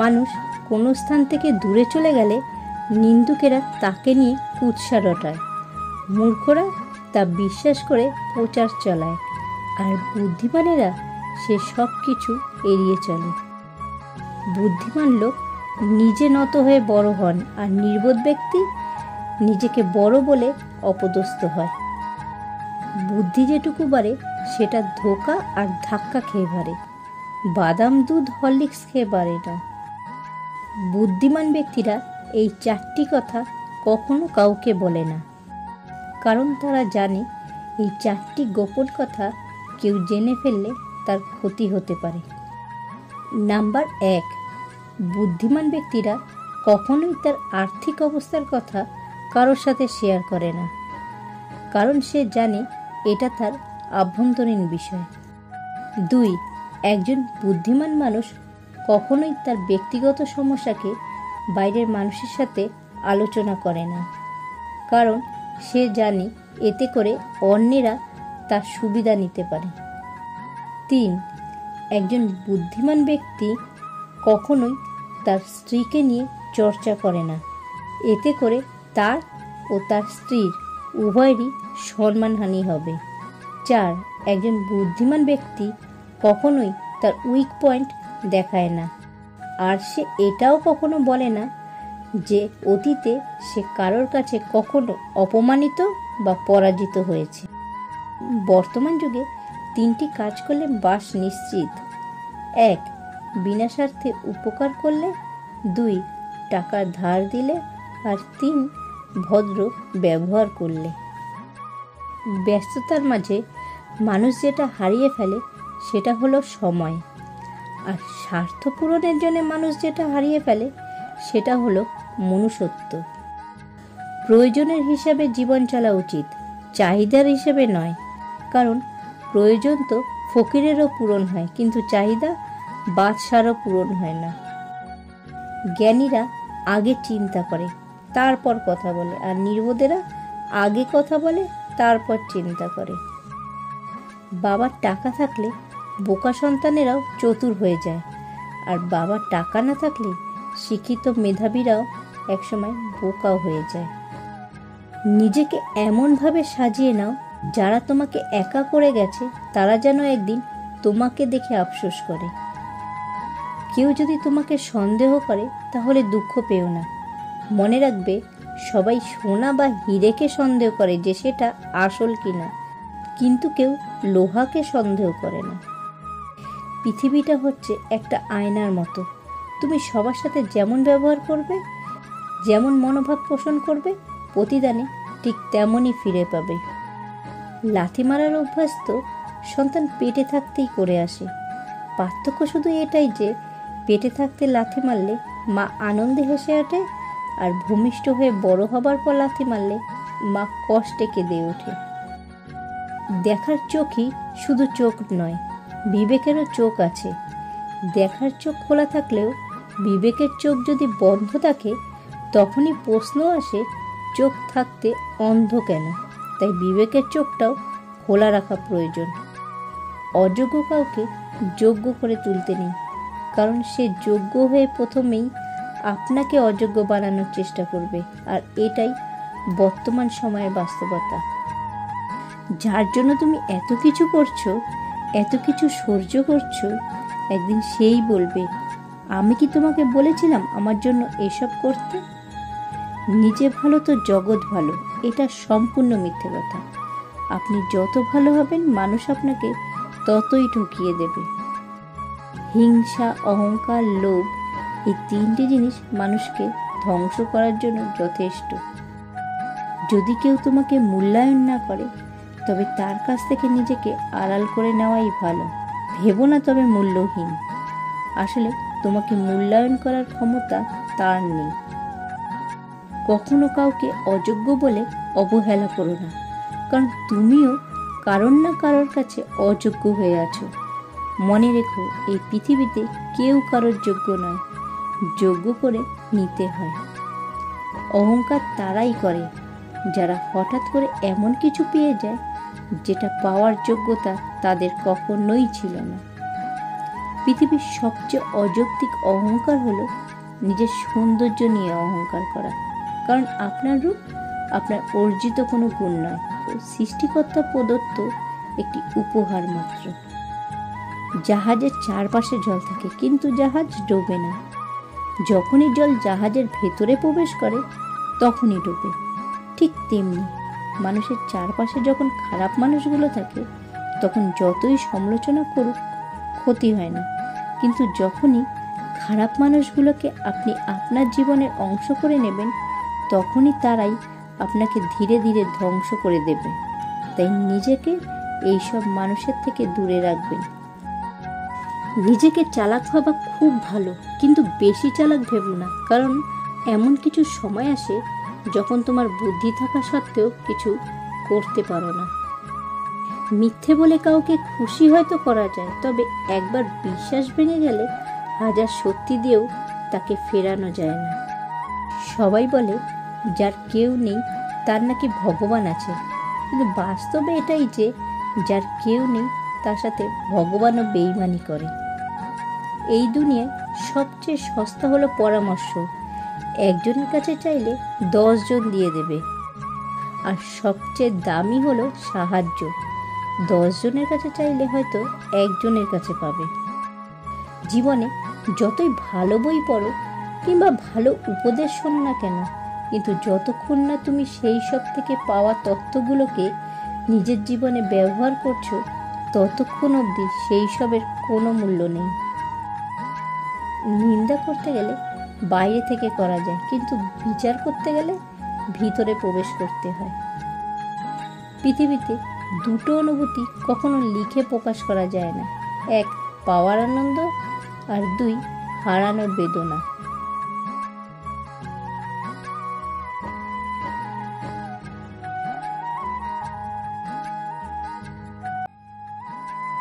মানুষ কোনো স্থান থেকে দূরে চলে গেলে নিন্দুকেরা তাকে নিয়ে কুৎসা রটায়, মূর্খরা তা বিশ্বাস করে প্রচার চালায়, আর বুদ্ধিমানেরা সে সব কিছু এড়িয়ে চলে। বুদ্ধিমান লোক নিজে নত হয়ে বড় হন, আর নির্বোধ ব্যক্তি নিজেকে বড় বলে অপদস্থ হয়। বুদ্ধি যেটুকু বাড়ে সেটা ধোঁকা আর ধাক্কা খেয়ে বাড়ে, বাদাম দুধ হরলিক্স খেয়ে বাড়ে না। বুদ্ধিমান ব্যক্তিরা এই 4টি কথা কখনো কাউকে বলে না, কারণ তারা জানে এই 4টি গোপন কথা কেউ জেনে ফেললে তার ক্ষতি হতে পারে। নাম্বার 1, বুদ্ধিমান ব্যক্তিরা কখনোই তার আর্থিক অবস্থার কথা কারোর সাথে শেয়ার করে না, কারণ সে জানে এটা তার আভ্যন্তরীণ বিষয়। 2, একজন বুদ্ধিমান মানুষ কখনোই তার ব্যক্তিগত সমস্যাকে বাইরের মানুষের সাথে আলোচনা করে না, কারণ সে জানে এতে করে অন্যেরা তার সুবিধা নিতে পারে। 3, একজন বুদ্ধিমান ব্যক্তি কখনোই তার স্ত্রীকে নিয়ে চর্চা করে না, এতে করে তার ও তার স্ত্রীর উভয়েরই সম্মানহানি হবে। 4, একজন বুদ্ধিমান ব্যক্তি কখনোই তার উইক পয়েন্ট দেখায় না, আর সে এটাও কখনো বলে না যে অতীতে সে কারোর কাছে কখনো অপমানিত বা পরাজিত হয়েছে। বর্তমান যুগে 3টি কাজ করলে বাস নিশ্চিত। 1, বিনা স্বার্থে উপকার করলে। 2, টাকা ধার দিলে। আর 3, ভদ্র ব্যবহার করলে। ব্যস্ততার মাঝে মানুষ যেটা হারিয়ে ফেলে সেটা হলো সময়, আর স্বার্থ পূরণের জন্য মানুষ যেটা হারিয়ে ফেলে সেটা হলো মনুষ্যত্ব। প্রয়োজনের হিসাবে জীবন চলা উচিত, চাহিদার হিসেবে নয়, কারণ প্রয়োজন তো ফকিরেরও পূরণ হয়, কিন্তু চাহিদা বাদশারও পূরণ হয় না। জ্ঞানীরা আগে চিন্তা করে তারপর কথা বলে, আর নির্বোধেরা আগে কথা বলে তারপর চিন্তা করে। বাবার টাকা থাকলে বোকা সন্তানেরাও চতুর হয়ে যায়, আর বাবার টাকা না থাকলে শিক্ষিত মেধাবীরাও একসময় বোকাও হয়ে যায়। নিজেকে এমনভাবে সাজিয়ে নাও যারা তোমাকে একা করে গেছে তারা যেন একদিন তোমাকে দেখে আফসোস করে। কেউ যদি তোমাকে সন্দেহ করে তাহলে দুঃখ পেও না, মনে রাখবে সবাই সোনা বা হীরেকে সন্দেহ করে যে সেটা আসল কিনা, কিন্তু কেউ লোহাকে সন্দেহ করে না। পৃথিবীটা হচ্ছে একটা আয়নার মতো, তুমি সবার সাথে যেমন ব্যবহার করবে, যেমন মনোভাব পোষণ করবে, প্রতিদানে ঠিক তেমনই ফিরে পাবে। লাথি মারার অভ্যাস তো সন্তান পেটে থাকতেই করে আসে, পার্থক্য শুধু এটাই যে পেটে থাকতে লাথি মারলে মা আনন্দে হেসে ওঠে, আর ভূমিষ্ঠ হয়ে বড় হবার পর লাথি মারলে মা কষ্টে কেঁদে ওঠে। দেখার চোখই শুধু চোখ নয়, বিবেকেরও চোখ আছে। দেখার চোখ খোলা থাকলেও বিবেকের চোখ যদি বন্ধ থাকে তখনই প্রশ্ন আসে চোখ থাকতে অন্ধ কেন। তাই বিবেকের চোখটাও খোলা রাখা প্রয়োজন। অযোগ্য কাউকে যোগ্য করে তুলতে নেই, কারণ সে যোগ্য হয়ে প্রথমেই আপনাকে অযোগ্য বানানোর চেষ্টা করবে, আর এটাই বর্তমান সময়ের বাস্তবতা। যার জন্য তুমি এত কিছু করছো, এত কিছু সহ্য করছো, একদিন সেই বলবে আমি কি তোমাকে বলেছিলাম আমার জন্য এসব করতে? নিজে ভালো তো জগৎ ভালো, এটা সম্পূর্ণ মিথ্যে কথা। আপনি যত ভালো হবেন মানুষ আপনাকে ততই ঠকিয়ে দেবে। হিংসা, অহংকার, লোভ, এই 3টি জিনিস মানুষকে ধ্বংস করার জন্য যথেষ্ট। যদি কেউ তোমাকে মূল্যায়ন না করে তবে তার কাছ থেকে নিজেকে আড়াল করে নেওয়াই ভালো। ভেবো না তবে মূল্যহীন, আসলে তোমাকে মূল্যায়ন করার ক্ষমতা তার নেই। কখনো কাউকে অযোগ্য বলে অবহেলা করো না, কারণ তুমিও কারোর না কারোর কাছে অযোগ্য হয়ে আছো। মনে রেখো, এই পৃথিবীতে কেউ কারোর যোগ্য নয়, যোগ্য করে নিতে হয়। অহংকার তারাই করে যারা হঠাৎ করে এমন কিছু পেয়ে যায় যেটা পাওয়ার যোগ্যতা তাদের কখনোই ছিল না। পৃথিবীর সবচেয়ে অযৌক্তিক অহংকার হলো নিজের সৌন্দর্য নিয়ে অহংকার করা। কারণ আপনার রূপ আপনার অর্জিত কোনো গুণ নয়, সৃষ্টিকর্তা প্রদত্ত একটি উপহার মাত্র। জাহাজের চারপাশে জল থাকে, কিন্তু জাহাজ ডোবে না। যখনই জল জাহাজের ভেতরে প্রবেশ করে তখনই ডোবে। ঠিক তেমনি মানুষের চারপাশে যখন খারাপ মানুষগুলো থাকে তখন যতই সমালোচনা করুক ক্ষতি হয় না, কিন্তু যখনই খারাপ মানুষগুলোকে আপনি আপনার জীবনের অংশ করে নেবেন তখনই তারাই আপনাকে ধীরে ধীরে ধ্বংস করে দেবে। তাই নিজেকে এইসব মানুষের থেকে দূরে রাখবেন। নিজেকে চালাক ভাবা খুব ভালো, কিন্তু বেশি চালাক ভেবো না, কারণ এমন কিছু সময় আসে যখন তোমার বুদ্ধি থাকা সত্ত্বেও কিছু করতে পারো না। মিথ্যে বলে কাউকে খুশি হয়তো করা যায়, তবে একবার বিশ্বাস ভেঙে গেলে হাজার সত্যি দিয়েও তাকে ফেরানো যায় না। সবাই বলে যার কেউ নেই তার নাকি ভগবান আছে, কিন্তু বাস্তবে এটাই যে যার কেউ নেই তার সাথে ভগবানও বেইমানি করে। এই দুনিয়ায় সবচেয়ে সস্তা হলো পরামর্শ। একজনের কাছে চাইলে 10 জন দিয়ে দেবে। আর সবচেয়ে দামি হলো সাহায্য। 10 জনের কাছে চাইলে হয়তো একজনের কাছে পাবে। জীবনে যতই ভালো বই পড়ো কিংবা ভালো উপদেশ শোনো না কেন, কিন্তু যতক্ষণ না তুমি সেই সব থেকে পাওয়া তথ্যগুলোকে নিজের জীবনে ব্যবহার করছো ততক্ষণ অবধি সেই সবের কোনো মূল্য নেই। নিন্দা করতে গেলে বাইরে থেকে করা যায়, কিন্তু বিচার করতে গেলে ভিতরে প্রবেশ করতে হয়। পৃথিবীতে দুটো অনুভূতি কখনো লিখে প্রকাশ করা যায় না, 1 পাওয়ার আনন্দ আর 2 হারানোর বেদনা।